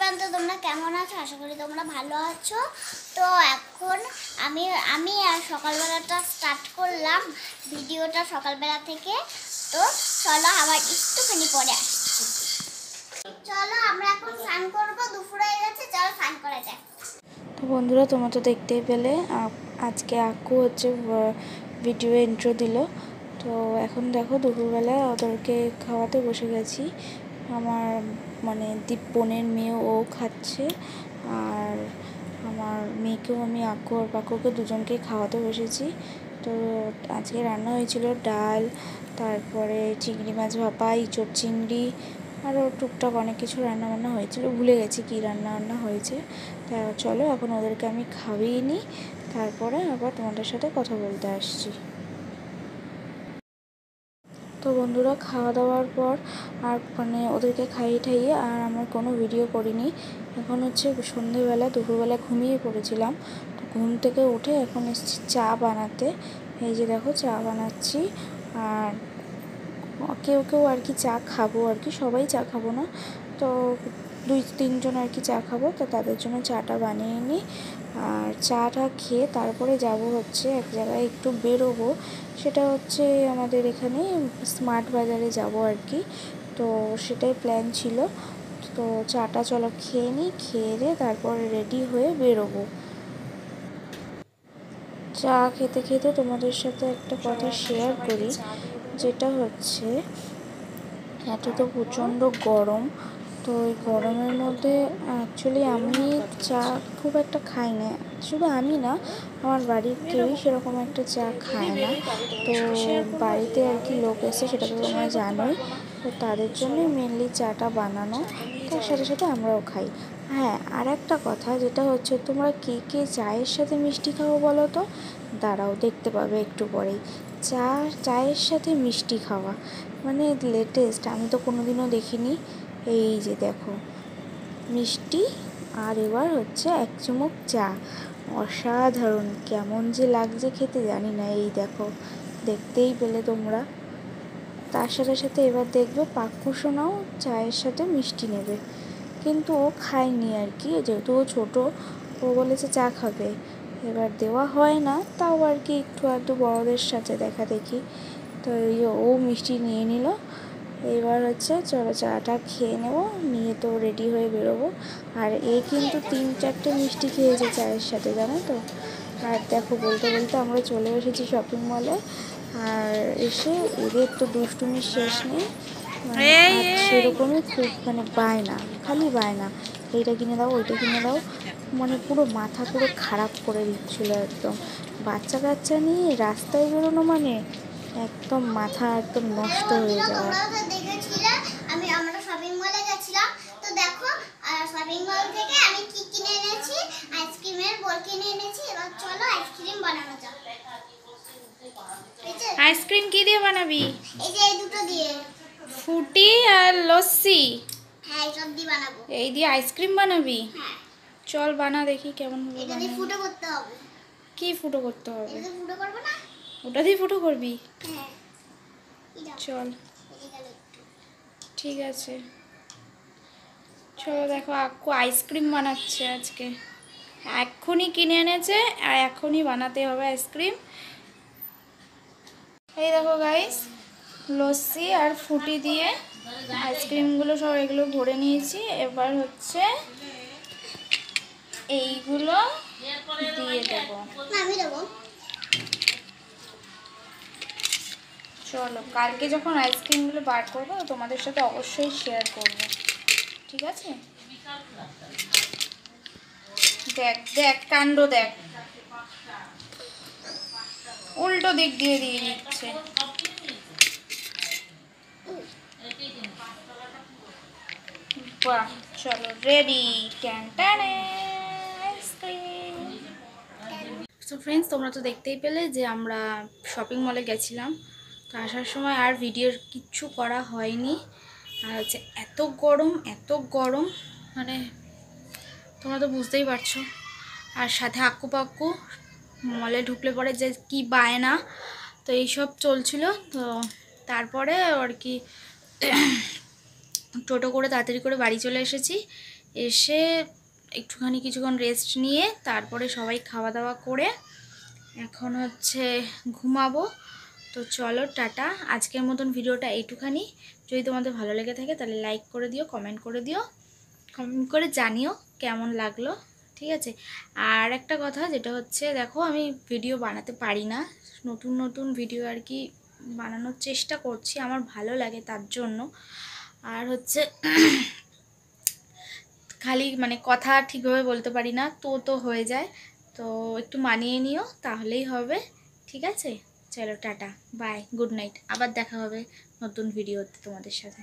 প্রান্ত তোমরা কেমন আছো? আশা করি তোমরা ভালো আছো। তো এখন আমি সকালবেলাটা স্টার্ট করলাম ভিডিওটা সকালবেলা থেকে। তো চলো আবার একটুখানি পরে আসছি। চলো আমরা এখন স্নান করবো, দুপুর হয়ে গেছে, চলো স্নান করা যাক। তো বন্ধুরা, তোমরা তো দেখতেই পেলে আজকে আক্কু হচ্ছে ভিডিও ইন্ট্রো দিল। তো এখন দেখো দুপুরবেলা ওদেরকে খাওয়াতে বসে গেছি। আমার মানে বোনের মেয়ে ও খাচ্ছে, আর আমার মেয়েকেও আমি আক্কু আর পাক্কুকে দুজনকেই খাওয়াতে বসেছি। তো আজকে রান্না হয়েছিল ডাল, তারপরে চিংড়ি মাছ ভাপা, ইঁচড় চিংড়ি, আরও টুকটাক অনেক কিছু রান্নাবান্না হয়েছিল, ভুলে গেছি কী রান্না হয়েছে। তা চলো এখন ওদেরকে আমি খাইয়ে নিই, তারপরে আবার তোমাদের সাথে কথা বলতে আসছি। তো বন্ধুরা, খাওয়া দাওয়ার পর আর মানে ওদেরকে খাইয়ে ঠাইয়ে আর আমার কোনো ভিডিও করিনি। এখন হচ্ছে সন্ধেবেলা, দুপুরবেলা ঘুমিয়ে পড়েছিলাম। তো ঘুম থেকে উঠে এখন এসেছি চা বানাতে। এই যে দেখো চা বানাচ্ছি। আর কেউ কেউ আর কি চা খাবো, আর কি সবাই চা খাবো না, তো 2-3 জন আর কি চা খাবো, তো তাদের জন্য চাটা বানিয়ে নিই। আর চাটা খেয়ে তারপরে যাব হচ্ছে এক জায়গায় একটু বেরোবো, সেটা হচ্ছে আমাদের এখানে স্মার্ট বাজারে যাব আর কি। তো সেটাই প্ল্যান ছিল। তো চাটা চলো খেয়ে নিই, খেয়ে দিয়ে তারপরে রেডি হয়ে বেরোবো। চা খেতে খেতে তোমাদের সাথে একটা কথা শেয়ার করি, যেটা হচ্ছে এত তো প্রচণ্ড গরম। তো এই গরমের মধ্যে অ্যাকচুয়ালি আমি চা খুব একটা খাই না, শুধু আমি না, আমার বাড়ির কেউই সেরকম একটা চা খায় না। তো বাড়িতে আর কি লোক এসে, সেটা তো তোমরা জানোই, তো তাদের জন্যই মেনলি চাটা বানানো, তার সাথে সাথে আমরাও খাই। হ্যাঁ, আর একটা কথা যেটা হচ্ছে, তোমরা কে কে চায়ের সাথে মিষ্টি খাও বলো তো? দাঁড়াও, দেখতে পাবে একটু পরেই। চায়ের সাথে মিষ্টি খাওয়া মানে লেটেস্ট, আমি তো কোনোদিনও দেখিনি। এই যে দেখো মিষ্টি, আর এবার হচ্ছে এক চুমুক চা, অসাধারণ, কেমন যে লাগছে খেতে জানি না। এই দেখো, দেখতেই পেলে তোমরা। তার সাথে সাথে এবার দেখবে পাক্কু সোনাও চায়ের সাথে মিষ্টি নেবে, কিন্তু ও খায়নি আর কি, যেহেতু ও ছোটো, ও বলেছে চা খাবে। এবার দেওয়া হয় না, তাও আর কি একটু আধটু বড়দের সাথে দেখা দেখি। তো ও মিষ্টি নিয়ে নিল। এবার হচ্ছে চলো চাটা খেয়ে নেবো, নিয়ে তো রেডি হয়ে বেরোবো। আর এ কিন্তু 3-4টে মিষ্টি খেয়েছে চায়ের সাথে, জানো তো। আর দেখো, বলতে বলতে আমরা চলে এসেছি শপিং মলে। আর এসে এদের তো দুষ্টুমির শেষ নেই, মানে আর সেরকমই খুব মানে বায়না, খালি বায়না, এইটা কিনে দাও, ওইটা কিনে দাও, মানে পুরো মাথা পুরো খারাপ করে দিচ্ছিল একদম। বাচ্চা কাচ্চা নিয়ে রাস্তায় বেরোনো মানে একদম মাথা একদম নষ্ট হয়ে যাওয়া। আমরা শপিং মলে গেছিলাম, তো দেখো শপিং মল থেকে আমি কি কিনে এনেছি, আইসক্রিমের বোল কিনে এনেছি। এবার চলো আইসক্রিম বানানো যাক। আইসক্রিম কি দিয়ে বানাবি? এই যে এই দুটো দিয়ে, ফুটি আর লস্যি। হ্যাঁ, এই সব দিয়ে বানাবো। এই দিয়ে আইসক্রিম বানাবি? হ্যাঁ। চল বানা দেখি কেমন হবে। এটা দিয়ে ফুটো করতে হবে। কি ফুটো করতে হবে? এটা দিয়ে ফুটো করব না? ওটা দিয়ে ফুটো করবি? হ্যাঁ। চল, ঠিক আছে। চলো দেখো, আক্কু আইসক্রিম বানাচ্ছে আজকে, এক্ষুনি কিনে এনেছে আর এখনই বানাতে হবে আইসক্রিম। এই দেখো গাইস, লস্যি আর ফুটি দিয়ে আইসক্রিমগুলো সব এগুলো ভরে নিয়েছি। এবার হচ্ছে এইগুলো দিয়ে দেবো। আমি দেবো। চলো, কালকে যখন আইসক্রিমগুলো বার করবো তোমাদের সাথে অবশ্যই শেয়ার করব, ঠিক আছে? দেখ দেখ কাণ্ড দেখ, উল্টো দিক দিয়ে দিয়ে দিচ্ছে। বাহ, চলো রেডি, আইসক্রিম। সো ফ্রেন্ডস, তোমরা তো দেখতেই পেলে যে আমরা শপিং মলে গেছিলাম। তো আসার সময় আর ভিডিওর কিচ্ছু করা হয়নি। আর হচ্ছে এত গরম, মানে তোমরা তো বুঝতেই পারছো। আর সাথে আক্কু পাক্কু মলে ঢুকলে পরে যে কি বায়না, তো এইসব চলছিল। তো তারপরে আর কি টোটো করে তাড়াতাড়ি করে বাড়ি চলে এসেছি। এসে একটুখানি কিছুক্ষণ রেস্ট নিয়ে তারপরে সবাই খাওয়া দাওয়া করে এখন হচ্ছে ঘুমাবো। তো চলো টাটা, আজকের মতন ভিডিওটা এইটুখানি। যদি তোমাদের ভালো লেগে থাকে তাহলে লাইক করে দিও, কমেন্ট করে দিও, কমেন্ট করে জানিও কেমন লাগলো, ঠিক আছে। আর একটা কথা যেটা হচ্ছে, দেখো আমি ভিডিও বানাতে পারি না, নতুন নতুন ভিডিও আর কি বানানোর চেষ্টা করছি, আমার ভালো লাগে তার জন্য। আর হচ্ছে খালি মানে কথা ঠিকভাবে বলতে পারি না, তো হয়ে যায়, তো একটু মানিয়ে নিও তাহলেই হবে, ঠিক আছে। চলো টাটা, বাই, গুড নাইট, আবার দেখা হবে নতুন ভিডিওতে তোমাদের সাথে।